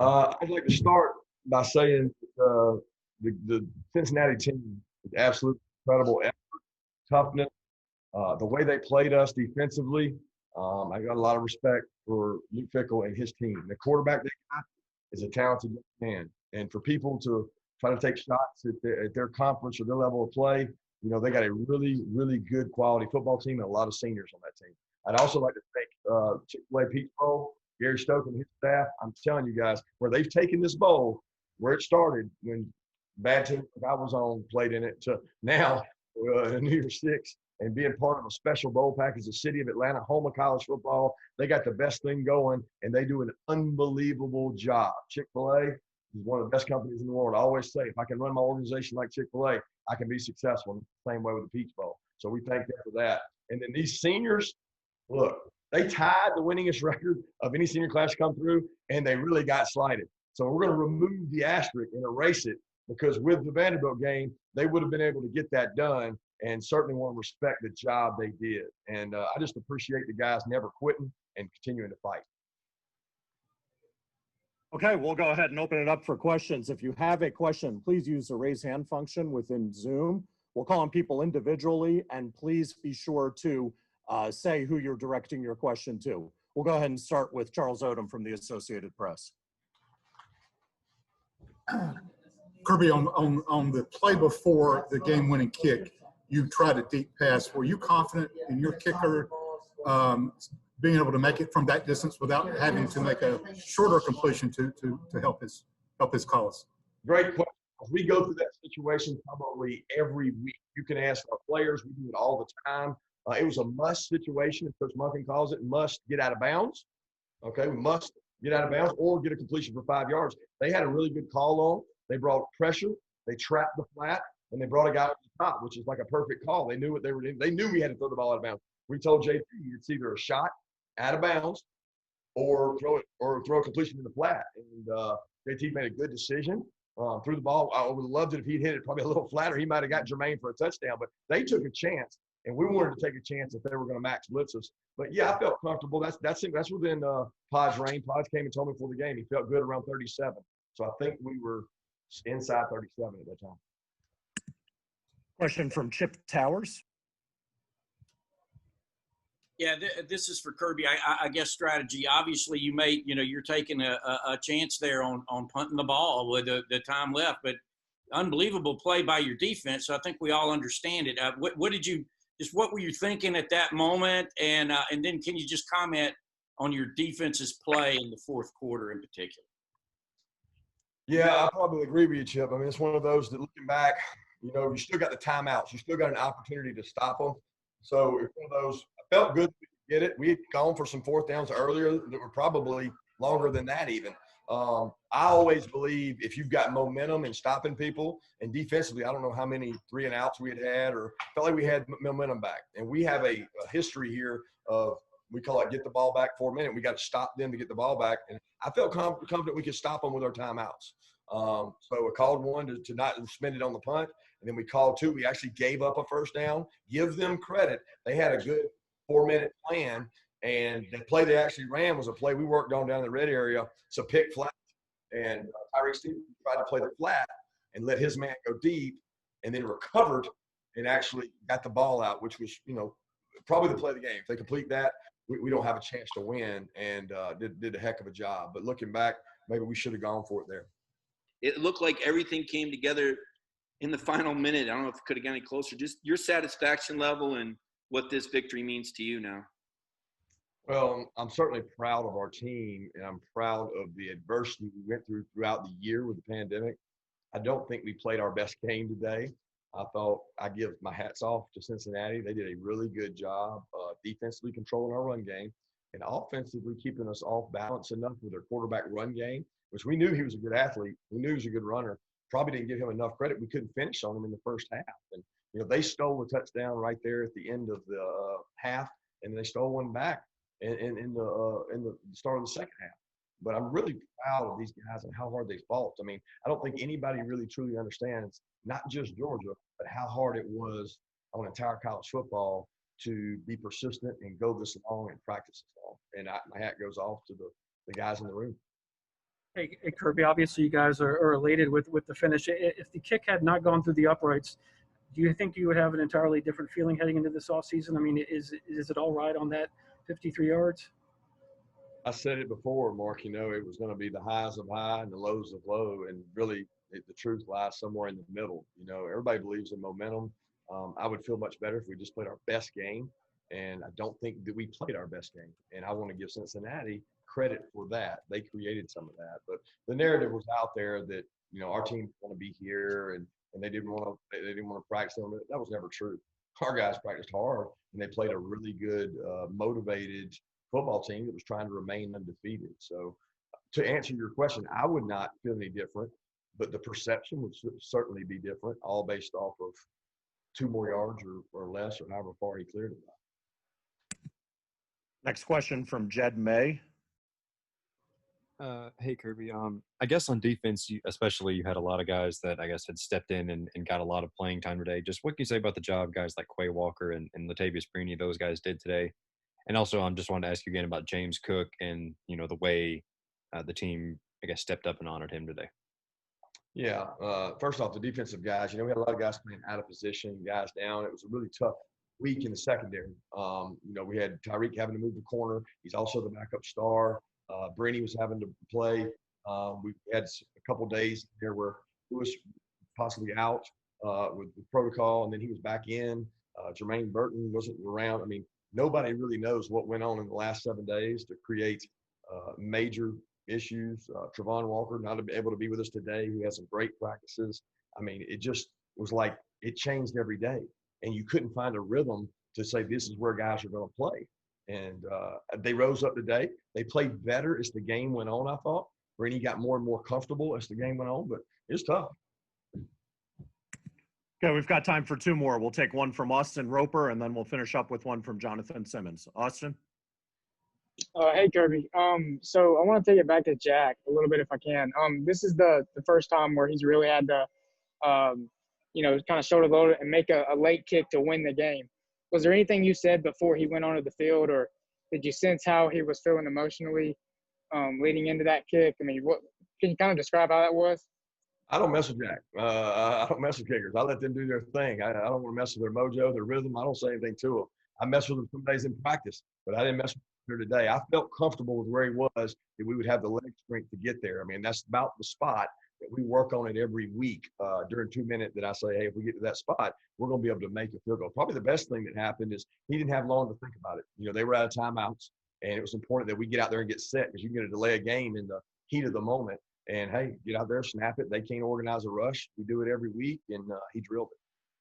I'd like to start by saying the Cincinnati team is absolutely incredible effort, toughness, the way they played us defensively. I got a lot of respect for Luke Fickell and his team. The quarterback they got is a talented man. And for people to try to take shots at their conference or their level of play, they got a really, really good quality football team and a lot of seniors on that team. I'd also like to thank Chick-fil-A Peach Bowl, Gary Stoke and his staff. I'm telling you guys, where they've taken this bowl, where it started when bad team I was on played in it, to now New Year's Six, and being part of a special bowl package, the city of Atlanta, home of college football. They got the best thing going, and they do an unbelievable job. Chick-fil-A is one of the best companies in the world. I always say, if I can run my organization like Chick-fil-A, I can be successful. Same way with the Peach Bowl. So we thank them for that. And then these seniors, look, they tied the winningest record of any senior class come through, and they really got slighted. So we're going to remove the asterisk and erase it, because with the Vanderbilt game, they would have been able to get that done, and certainly want to respect the job they did. And I just appreciate the guys never quitting and continuing to fight. Okay, we'll go ahead and open it up for questions. If you have a question, please use the raise hand function within Zoom. We'll call on people individually, and please be sure to say who you're directing your question to. We'll go ahead and start with Charles Odom from the Associated Press. Kirby, on the play before the game-winning kick, you tried a deep pass. Were you confident in your kicker being able to make it from that distance without having to make a shorter completion to help his cause? Great question. We go through that situation probably every week. You can ask our players. We do it all the time. It was a must situation, as Coach Munkin calls it, must get out of bounds. Okay, we must get out of bounds or get a completion for 5 yards. They had a really good call on. They brought pressure. They trapped the flat, and they brought a guy up the top, which is like a perfect call. They knew what they were doing. They knew we had to throw the ball out of bounds. We told JP it's either a shot out of bounds or throw a completion in the flat. And JT made a good decision. Threw the ball. I would have loved it if he'd hit it probably a little flatter. He might have got Jermaine for a touchdown, but they took a chance, and we wanted to take a chance if they were going to max blitz us. But yeah, I felt comfortable. That's within Pod's range. Pod came and told me before the game he felt good around 37. So I think we were inside 37 at that time. Question from Chip Towers. Yeah, this is for Kirby. I guess strategy. Obviously, you're taking a chance there on punting the ball with the time left, but unbelievable play by your defense. So I think we all understand it. What were you thinking at that moment? And then can you just comment on your defense's play in the fourth quarter in particular? Yeah, I probably agree with you, Chip. I mean, it's one of those that looking back, you still got the timeouts. You still got an opportunity to stop them. So it's one of those. I felt good we could get it. We had gone for some fourth downs earlier that were probably longer than that even. I always believe if you've got momentum and stopping people, and defensively, I don't know how many 3-and-outs we had or felt like we had momentum back. And we have a history here of, we call it get the ball back for a minute. We got to stop them to get the ball back. And I felt confident we could stop them with our timeouts. So I called one to not spend it on the punt. And then we called two. We actually gave up a first down. Give them credit. They had a good 4-minute plan. And the play they actually ran was a play we worked on down in the red area. So pick flat. And Tyreek Stevens tried to play the flat and let his man go deep, and then recovered and actually got the ball out, which was, probably the play of the game. If they complete that, we don't have a chance to win, and did a heck of a job. But looking back, maybe we should have gone for it there. It looked like everything came together in the final minute. I don't know if it could have got any closer. Just your satisfaction level and what this victory means to you now. Well, I'm certainly proud of our team, and I'm proud of the adversity we went through throughout the year with the pandemic. I don't think we played our best game today. I thought I give my hats off to Cincinnati. They did a really good job defensively controlling our run game and offensively keeping us off balance enough with their quarterback run game, which we knew he was a good athlete. We knew he was a good runner. Probably didn't give him enough credit. We couldn't finish on him in the first half. And, they stole a touchdown right there at the end of the half, and they stole one back in the start of the second half. But I'm really proud of these guys and how hard they fought. I mean, I don't think anybody really truly understands, not just Georgia, but how hard it was on entire college football to be persistent and go this long and practice this long. And my hat goes off to the guys in the room. Hey, Kirby, obviously you guys are elated with the finish. If the kick had not gone through the uprights, do you think you would have an entirely different feeling heading into this offseason? I mean, is it all right on that 53 yards? I said it before, Mark, it was going to be the highs of high and the lows of low. And really, the truth lies somewhere in the middle. Everybody believes in momentum. I would feel much better if we just played our best game. And I don't think that we played our best game. And I want to give Cincinnati credit for that. They created some of that. But the narrative was out there that, our team want to be here and they didn't want to practice them. That was never true. Our guys practiced hard and they played a really good, motivated football team that was trying to remain undefeated. So to answer your question, I would not feel any different, but the perception would certainly be different, all based off of 2 more yards or less, or however far he cleared it. Next question from Jed May. Hey Kirby. I guess on defense, especially, you had a lot of guys that I guess had stepped in and got a lot of playing time today. Just what can you say about the job guys like Quay Walker and Latavius Brini, those guys did today? And also, I'm just wanted to ask you again about James Cook and the way the team, I guess, stepped up and honored him today. Yeah. First off, the defensive guys. We had a lot of guys playing out of position, guys down. It was a really tough week in the secondary. We had Tyreek having to move the corner. He's also the backup star. Brini was having to play. We had a couple days there where Lewis possibly out with the protocol, and then he was back in. Jermaine Burton wasn't around. I mean, nobody really knows what went on in the last 7 days to create major issues. Travon Walker not able to be with us today. He had some great practices. I mean, it just was like it changed every day, and you couldn't find a rhythm to say this is where guys are going to play. And they rose up today. They played better as the game went on, I thought. Brini got more and more comfortable as the game went on, but it was tough. Okay, we've got time for 2 more. We'll take one from Austin Roper, and then we'll finish up with one from Jonathan Simmons. Austin? Hey, Kirby. So I want to take it back to Jack a little bit if I can. This is the first time where he's really had to, kind of shoulder load and make a late kick to win the game. Was there anything you said before he went onto the field, or did you sense how he was feeling emotionally leading into that kick? I mean, can you kind of describe how that was? I don't mess with Jack. I don't mess with kickers. I let them do their thing. I don't want to mess with their mojo, their rhythm. I don't say anything to them. I mess with them some days in practice, but I didn't mess with him here today. I felt comfortable with where he was, that we would have the leg strength to get there. I mean, that's about the spot that we work on it every week during 2 minutes that I say, hey, if we get to that spot, we're going to be able to make a field goal. Probably the best thing that happened is he didn't have long to think about it. They were out of timeouts, and it was important that we get out there and get set because you can get a delay a game in the heat of the moment. And, hey, get out there, snap it. They can't organize a rush. We do it every week, and he drilled it.